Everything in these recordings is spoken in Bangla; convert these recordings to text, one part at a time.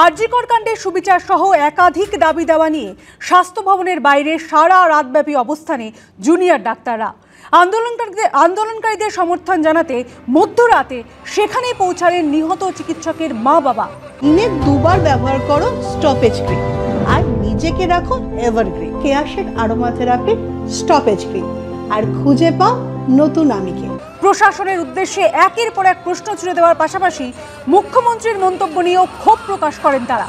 আরজিকর কাণ্ডে সুবিচার সহ একাধিক দাবি দেওয়া নিয়ে স্বাস্থ্য ভবনের বাইরে সারা রাতব্যাপী অবস্থানে জুনিয়র ডাক্তাররা আন্দোলনকারীদের সমর্থন জানাতে মধ্যরাতে সেখানে পৌঁছালেন নিহত চিকিৎসকের মা বাবা। দিনে দুবার ব্যবহার করো স্টপেজ ক্রিম আর নিজেকে রাখো এভারগ্রিন। কেয়াশেড আরোমা থেরাপি স্টপেজ ক্রিম আর খুঁজে পাও নতুন আমিকে। প্রশাসনের উদ্দেশ্যে একের পর এক প্রশ্ন ছুড়ে দেওয়ার পাশাপাশি মুখ্যমন্ত্রীর মন্তব্য নিয়েও ক্ষোভ প্রকাশ করেন তারা।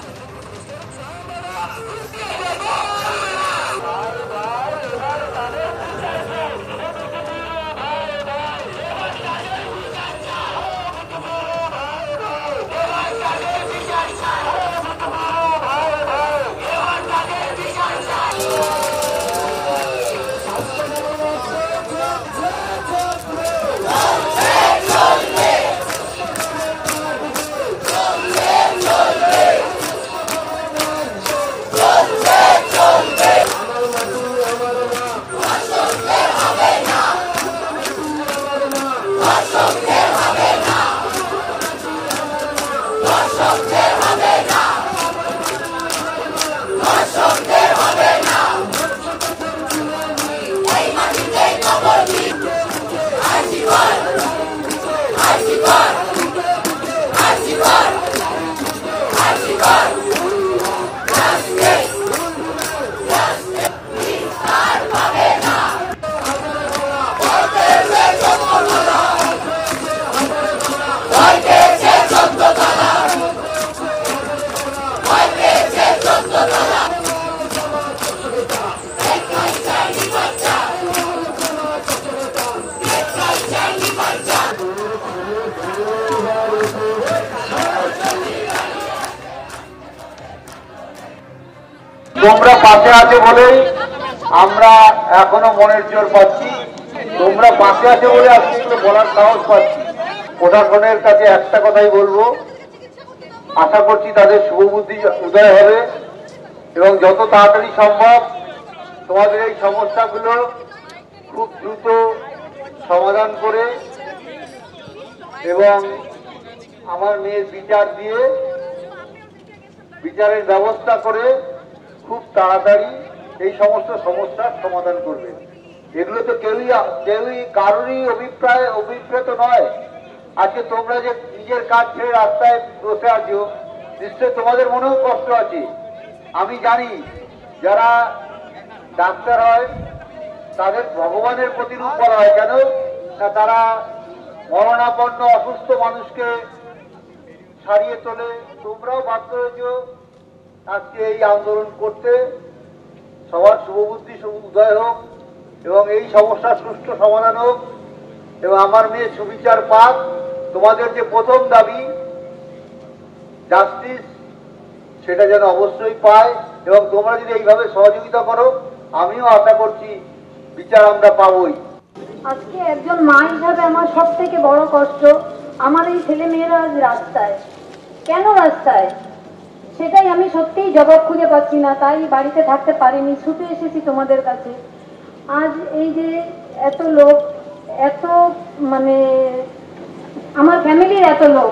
তোমরা পাশে আছে বলেই আমরা এখনো মনের জোর পাচ্ছি, তোমরা পাশে আছে বলে আজকে একটু বলার সাহস পাচ্ছি। প্রশাসনের কাছে একটা কথাই বলবো, আশা করছি তাদের শুভবুদ্ধি উদয় হবে এবং যত তাড়াতাড়ি সম্ভব তোমাদের এই সমস্যাগুলো খুব দ্রুত সমাধান করে এবং আমার মেয়ের বিচার দিয়ে বিচারের ব্যবস্থা করে খুব তাড়াতাড়ি এই সমস্ত সমস্যার সমাধান করবে। এগুলো তো কেউই কারোরই অভিপ্রেত নয়। আজকে তোমরা যে নিজের কাজ ছেড়ে রাস্তায় বসে আছো, নিশ্চয় তোমাদের মনেও কষ্ট আছে। আমি জানি যারা ডাক্তার হয় তাদের ভগবানের প্রতিরূপ বলা হয়, কেন না তারা মরণাপন্ন অসুস্থ মানুষকে সারিয়ে তোলে। তোমরাও বাধ্য হয়েছ আজকে এই আন্দোলন করতে। সবার শুভবুদ্ধি উদয় হোক এবং এই সমস্যার সুষ্ঠু সমাধান হোক এবং আমার মেয়ে সুবিচার পাক। তোমাদের যে প্রথম দাবি জাস্টিস, সেটা যেন অবশ্যই পায় এবং তোমরা যদি এইভাবে সহযোগিতা করো, আমিও আশা করছি বিচার আমরা পাবোই। আজকে একজন মা হিসাবে আমার সব থেকে বড় কষ্ট, আমার এই ছেলে মেয়েরা আজ রাস্তায়। কেন রাস্তায় সেটাই আমি সত্যিই জবাব খুঁজে পাচ্ছি না, তাই বাড়িতে থাকতে পারিনি, ছুটে এসেছি তোমাদের কাছে। আজ এই যে এত লোক, এত মানে আমার ফ্যামিলির এত লোক,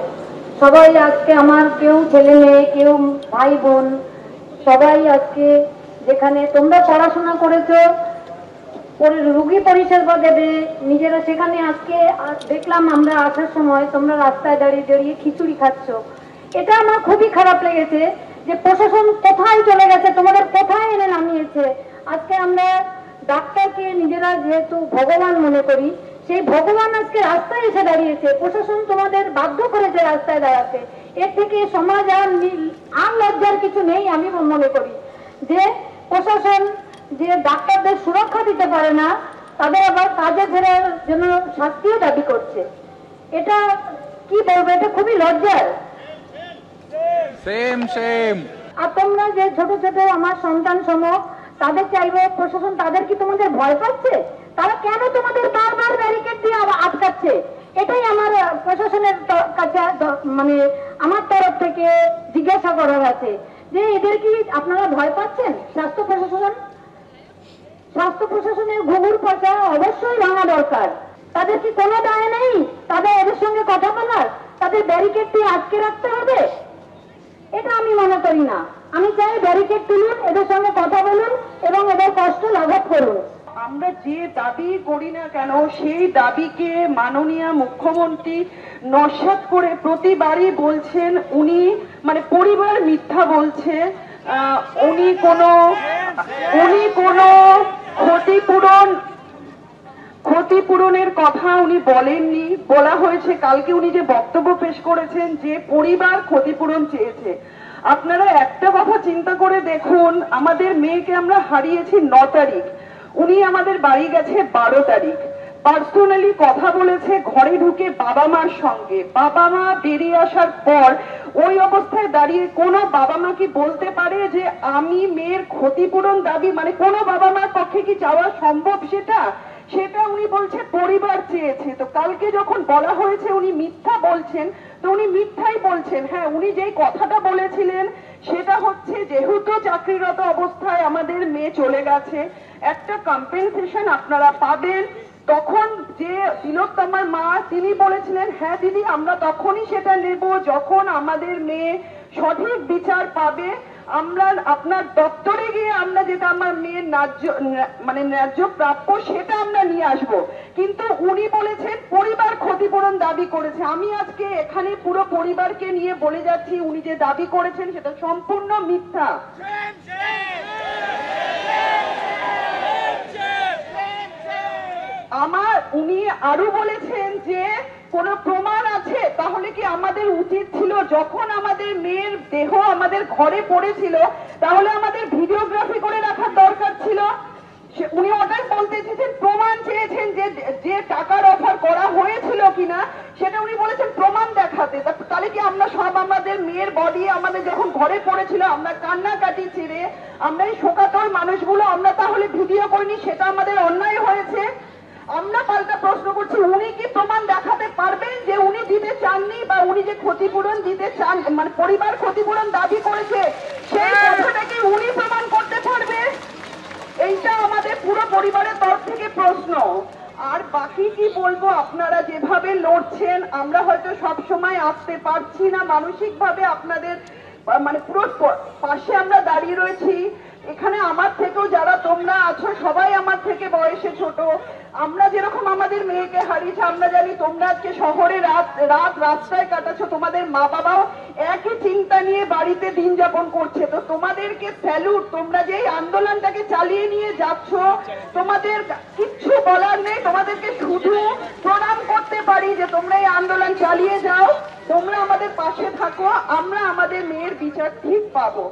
সবাই আজকে আমার কেউ ছেলে মেয়ে, কেউ ভাই বোন, সবাই আজকে যেখানে তোমরা পড়াশোনা করেছো, রুগী পরিষেবা দেবে নিজেরা, সেখানে আজকে দেখলাম আমরা আসার সময় তোমরা রাস্তায় দাঁড়িয়ে দাঁড়িয়ে খিচুড়ি খাচ্ছ। এটা আমার খুবই খারাপ লেগেছে যে প্রশাসন কোথায় চলে গেছে, তোমাদের কোথায় এনে নামিয়েছে। আজকে আমরা ডাক্তারকে নিজেরা যেহেতু ভগবান মনে করি, সেই ভগবান আজকে রাস্তায় এসে দাঁড়িয়েছে। প্রশাসন তোমাদের বাধ্য করেছে রাস্তায় দাঁড়াতে। এর থেকে সমাজ আর লজ্জার কিছু নেই। আমি মনে করি যে প্রশাসন যে ডাক্তারদের সুরক্ষা দিতে পারে না, তাদের আবার কাজে ফেরার জন্য শাস্তিও দাবি করছে। এটা কি বলবো, এটা খুবই লজ্জার। আর তোমরা যে ছোট ছোট আমার সন্তান সম, তাদের চাইবে প্রশাসন, তাদের কি তোমাদের ভয় পাচ্ছে? তারা কেন তোমাদের বারবার ব্যারিকেড দিয়ে আটকাচ্ছে? এটাই আমার প্রশাসনের কাছে মানে আমার তরফ থেকে জিজ্ঞাসা করার আছে যে এদের কি আপনারা ভয় পাচ্ছেন? স্বাস্থ্য প্রশাসনের ঘুঘুর পচা অবশ্যই ভাঙা দরকার। তাদের কি কোনো দায় নেই তাদের এদের সঙ্গে কথা বলার? তাদের ব্যারিকেড দিয়ে আটকে রাখতে হবে? এটা আমি মনে মনে করি না। আমি চাই ব্যারিকেড তুলুন, এদের সঙ্গে কথা বলুন এবং এদের কষ্ট লাঘব করুন। আমরা যে দাবি করি না কেন সেই দাবিকে মাননীয় মুখ্যমন্ত্রী নস্যাৎ করে প্রতিবারই বলছেন উনি মানে পরিবার মিথ্যা বলছে, উনি কোনো ক্ষতিপূরণের কথা উনি বলেননি। বলা হয়েছে কালকে উনি যে বক্তব্য পেশ করেছেন যে পরিবার ক্ষতিপূরণ চেয়েছে। আপনারা একটা কথা চিন্তা করে দেখুন, আমাদের মেয়েকে আমরা হারিয়েছি 9 তারিখ, উনি আমাদের বাড়ি গেছে 12 তারিখ, পার্সোনালি কথা বলেছে ঘরে ঢুকে বাবা মার সঙ্গে। বাবা মা বেরিয়ে আসার পর ওই অবস্থায় দাঁড়িয়ে কোনো বাবা মা কি বলতে পারে যে আমি মেয়ের ক্ষতিপূরণ দাবি, মানে কোনো বাবা মার পক্ষে কি চাওয়া সম্ভব? সেটা উনি বলছে পরিবার চেয়েছে। তো কালকে যখন বলা হয়েছে উনি মিথ্যা বলছেন, তো উনি মিথ্যাই বলছেন। হ্যাঁ, উনি যেই কথাটা বলেছিলেন সেটা হচ্ছে যেহেতু চাকরিরত অবস্থায় আমাদের মেয়ে চলে গেছে, একটা কম্পেনসেশন আপনারা পাবেন। তখন যে তিলোত্তমার মা তিনি বলেছিলেন হ্যাঁ দিদি আমরা তখনই সেটা নেব যখন আমাদের মেয়ে সঠিক বিচার পাবে। আমরা আপনার দপ্তরে গিয়ে আমরা যেটা আমার মেয়ের ন্যায্য প্রাপ্য সেটা আমরা নিয়ে আসব। কিন্তু উনি বলেছেন পরিবার ক্ষতিপূরণ দাবি করেছে। আমি আজকে এখানে পুরো পরিবারকে নিয়ে বলে যাচ্ছি উনি যে দাবি করেছেন সেটা সম্পূর্ণ মিথ্যা। উনি আরো বলেছেন যে কোনো প্রমাণ আছে, তাহলে কি আমাদের উচিত ছিল যখন আমাদের মেয়ের দেহ আমাদের ঘরে পড়েছিল তাহলে আমাদের ভিডিওগ্রাফি করে রাখার দরকার ছিল। উনি ওটাই বলতে চেয়েছেন, প্রমাণ চেয়েছেন যে টাকার অফার করা হয়েছিল কিনা সেটা উনি বলেছেন প্রমাণ দেখাতে। তাহলে কি আমরা সব আমাদের মেয়ের বডি আমাদের যখন ঘরে পড়েছিল আমরা কান্নাকাটি ছেড়ে আমরা এই শোকাতর মানুষগুলো আমরা তাহলে ভিডিও করিনি, সেটা আমাদের অন্যায় হয়েছে? আমরা পাল্টা প্রশ্ন করছি উনি কি প্রমাণ দেখাতে পারবেন যে উনি দিতে চাননি বা উনি যে ক্ষতিপূরণ দিতে চান, মানে পরিবার ক্ষতিপূরণ দাবি করেছে সেই কথাটা কি উনি প্রমাণ করতে পারবে? এইটা আমাদের পুরো পরিবারের তরফ থেকে প্রশ্ন। আর বাকি কি বলবো, আপনারা যেভাবে লড়ছেন আমরা হয়তো সব সময় আসতে পারছি না, মানসিকভাবে আপনাদের মানে পুরো পাশে আমরা দাঁড়িয়ে রয়েছি। এখানে আমার থেকেও যারা তোমরা আছো সবাই আমার থেকে বয়সে ছোট। আমরা যেরকম আমাদের মেয়েকে হারিয়েছি আমরা জানি তোমরা আজকে শহরে রাস্তায় কাটাচ্ছ, তোমাদের মা বাবাও একই চিন্তা নিয়ে বাড়িতে দিন যাপন করছে। তো তোমাদেরকে স্যালুট, তোমরা যে এই আন্দোলনটাকে চালিয়ে নিয়ে যাচ্ছ, তোমাদের কিচ্ছু বলার নেই, তোমাদেরকে শুধু প্রণাম করতে পারি যে তোমরা এই আন্দোলন চালিয়ে যাও, তোমরা আমাদের পাশে থাকো, আমরা আমাদের মেয়ের বিচার ঠিক পাবো।